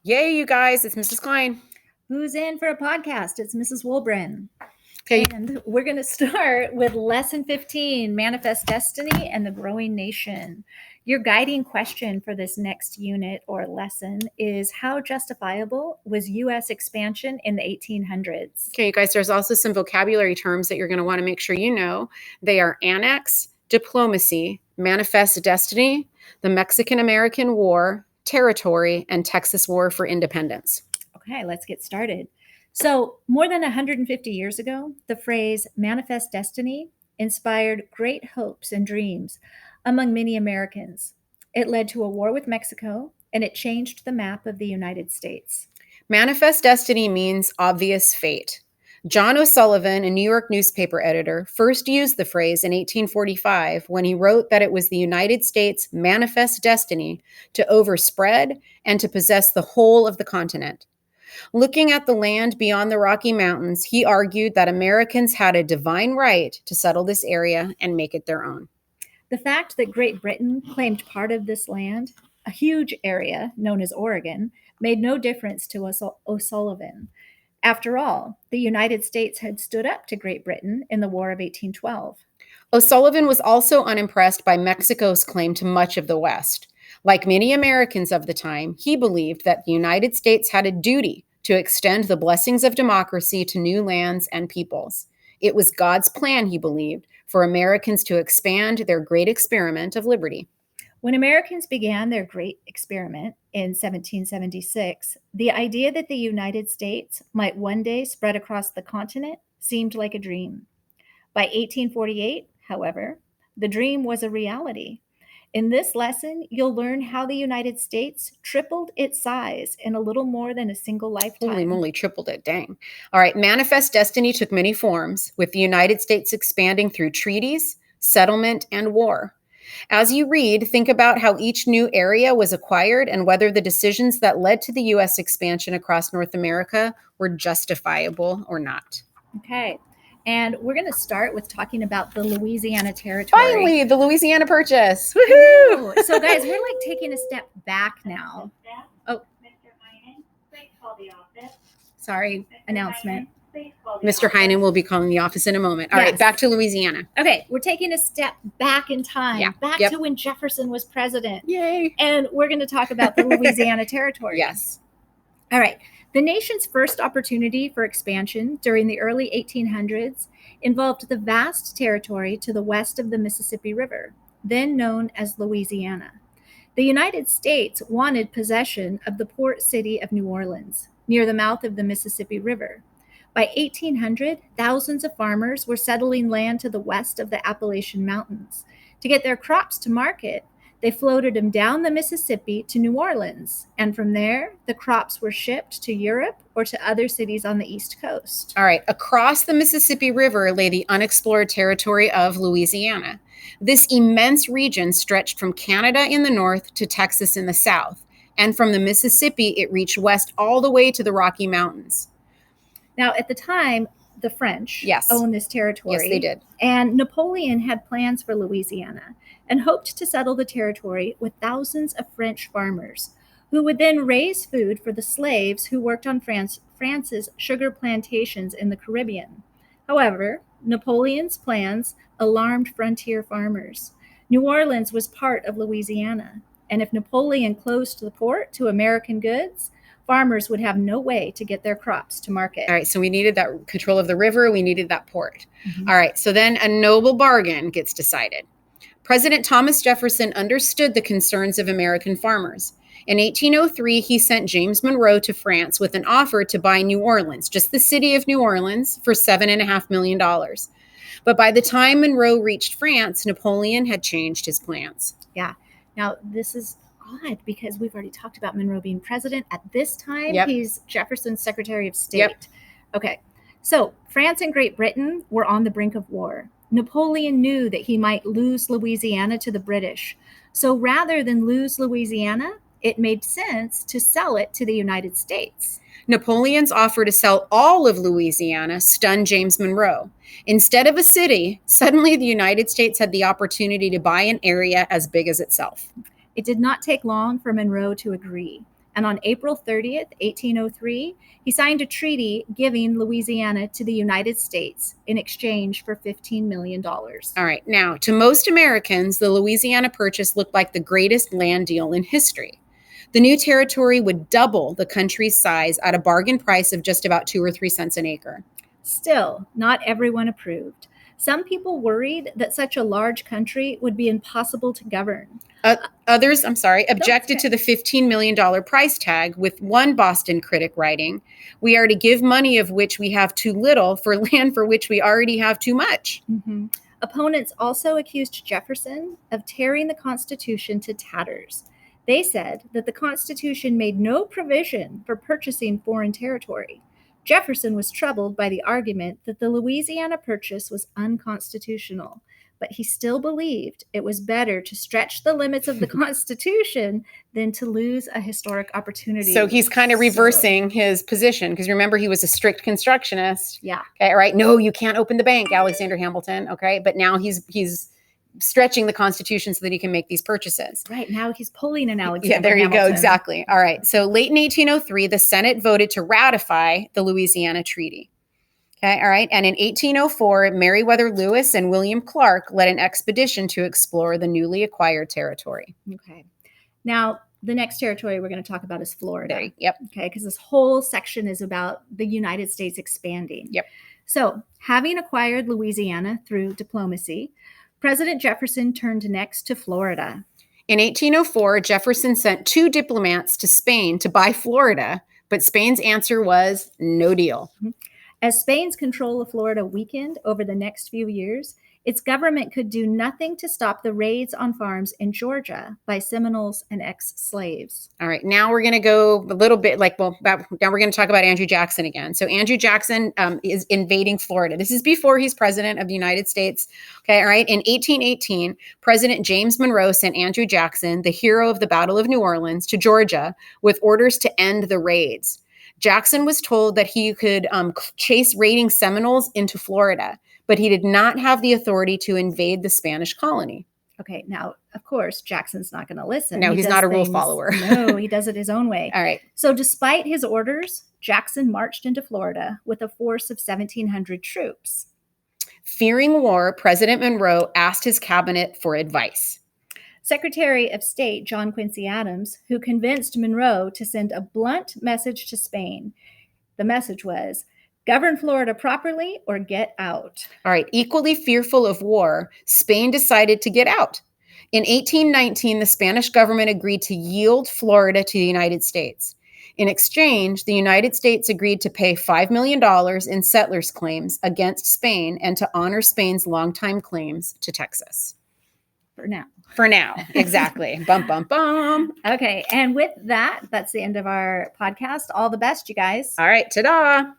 Yay, you guys, it's Mrs. Klein. Who's in for a podcast? It's Mrs. Wolbrin. Okay. And we're going to start with Lesson 15, Manifest Destiny and the Growing Nation. Your guiding question for this next unit or lesson is how justifiable was U.S. expansion in the 1800s? Okay, you guys, there's also some vocabulary terms that you're going to want to make sure you know. They are annex, diplomacy, manifest destiny, the Mexican-American War, territory, and Texas War for Independence. Okay, let's get started. So, more than 150 years ago, the phrase manifest destiny inspired great hopes and dreams among many Americans. It led to a war with Mexico and it changed the map of the United States. Manifest destiny means obvious fate. John O'Sullivan, a New York newspaper editor, first used the phrase in 1845 when he wrote that it was the United States' manifest destiny to overspread and to possess the whole of the continent. Looking at the land beyond the Rocky Mountains, he argued that Americans had a divine right to settle this area and make it their own. The fact that Great Britain claimed part of this land, a huge area known as Oregon, made no difference to O'Sullivan. After all, the United States had stood up to Great Britain in the War of 1812. O'Sullivan was also unimpressed by Mexico's claim to much of the West. Like many Americans of the time, he believed that the United States had a duty to extend the blessings of democracy to new lands and peoples. It was God's plan, he believed, for Americans to expand their great experiment of liberty. When Americans began their great experiment in 1776, the idea that the United States might one day spread across the continent seemed like a dream. By 1848, however, the dream was a reality. In this lesson, you'll learn how the United States tripled its size in a little more than a single lifetime. Holy moly, tripled it, dang. All right, manifest destiny took many forms, with the United States expanding through treaties, settlement, and war. As you read, think about how each new area was acquired and whether the decisions that led to the U.S. expansion across North America were justifiable or not. Okay. And we're going to start with talking about the Louisiana Territory. Finally, the Louisiana Purchase. Woohoo! So, guys, we're like taking a step back now. Oh, Mr. Heinen, please call the office. Sorry, announcement. Mr. Heinen will be calling the office in a moment. All right, back to Louisiana. Okay, we're taking a step back in time, back to when Jefferson was president. Yay! And we're going to talk about the Louisiana Territory. Yes. All right. The nation's first opportunity for expansion during the early 1800s involved the vast territory to the west of the Mississippi River, then known as Louisiana. The United States wanted possession of the port city of New Orleans, near the mouth of the Mississippi River. By 1800, thousands of farmers were settling land to the west of the Appalachian Mountains. To get their crops to market, they floated them down the Mississippi to New Orleans, and from there, the crops were shipped to Europe or to other cities on the East Coast. All right, across the Mississippi River lay the unexplored territory of Louisiana. This immense region stretched from Canada in the north to Texas in the south, and from the Mississippi, it reached west all the way to the Rocky Mountains. Now, at the time, the French owned this territory. Yes, they did. And Napoleon had plans for Louisiana and hoped to settle the territory with thousands of French farmers who would then raise food for the slaves who worked on France's sugar plantations in the Caribbean. However, Napoleon's plans alarmed frontier farmers. New Orleans was part of Louisiana, and if Napoleon closed the port to American goods, farmers would have no way to get their crops to market. All right, so we needed that control of the river. We needed that port. Mm-hmm. All right, so then a noble bargain gets decided. President Thomas Jefferson understood the concerns of American farmers. In 1803, he sent James Monroe to France with an offer to buy New Orleans, just the city of New Orleans, for $7.5 million. But by the time Monroe reached France, Napoleon had changed his plans. Yeah. Now, this is odd because we've already talked about Monroe being president. At this time, he's Jefferson's Secretary of State. Okay. So France and Great Britain were on the brink of war. Napoleon knew that he might lose Louisiana to the British. So rather than lose Louisiana, it made sense to sell it to the United States. Napoleon's offer to sell all of Louisiana stunned James Monroe. Instead of a city, suddenly the United States had the opportunity to buy an area as big as itself. It did not take long for Monroe to agree. And on April 30th, 1803, he signed a treaty giving Louisiana to the United States in exchange for $15 million. All right. Now, to most Americans, the Louisiana Purchase looked like the greatest land deal in history. The new territory would double the country's size at a bargain price of just about 2 or 3 cents an acre. Still, not everyone approved. Some people worried that such a large country would be impossible to govern. Others, objected to the $15 million price tag, with one Boston critic writing, "We are to give money of which we have too little for land for which we already have too much." Mm-hmm. Opponents also accused Jefferson of tearing the Constitution to tatters. They said that the Constitution made no provision for purchasing foreign territory. Jefferson was troubled by the argument that the Louisiana Purchase was unconstitutional, but he still believed it was better to stretch the limits of the Constitution than to lose a historic opportunity. So he's kind of reversing his position, because remember, he was a strict constructionist. Yeah. Okay, right? No, you can't open the bank, Alexander Hamilton. Okay, but now he's stretching the Constitution so that he can make these purchases. Right, now he's pulling an Alexander Yeah, there you Hamilton. go. Exactly. All right. So late in 1803, the Senate voted to ratify the Louisiana Treaty. Okay. All right. And in 1804, Meriwether Lewis and William Clark led an expedition to explore the newly acquired territory. Okay. Now, the next territory we're going to talk about is Florida. Yep. Okay, because this whole section is about the United States expanding. Yep. So, having acquired Louisiana through diplomacy, President Jefferson turned next to Florida. In 1804, Jefferson sent 2 diplomats to Spain to buy Florida, but Spain's answer was no deal. As Spain's control of Florida weakened over the next few years, its government could do nothing to stop the raids on farms in Georgia by Seminoles and ex-slaves. All right, now we're going to go a little bit now we're going to talk about Andrew Jackson again. So Andrew Jackson is invading Florida. This is before he's president of the United States. Okay, all right. In 1818, President James Monroe sent Andrew Jackson, the hero of the Battle of New Orleans, to Georgia with orders to end the raids. Jackson was told that he could chase raiding Seminoles into Florida, but he did not have the authority to invade the Spanish colony. Okay, now, of course, Jackson's not going to listen. No, he's not a rule follower. No, he does it his own way. All right. So despite his orders, Jackson marched into Florida with a force of 1,700 troops. Fearing war, President Monroe asked his cabinet for advice. Secretary of State John Quincy Adams, who convinced Monroe to send a blunt message to Spain. The message was, govern Florida properly or get out. All right. Equally fearful of war, Spain decided to get out. In 1819, the Spanish government agreed to yield Florida to the United States. In exchange, the United States agreed to pay $5 million in settlers' claims against Spain and to honor Spain's longtime claims to Texas. For now, exactly. Bum, bum, bum. Okay, and with that, that's the end of our podcast. All the best, you guys. All right, ta-da.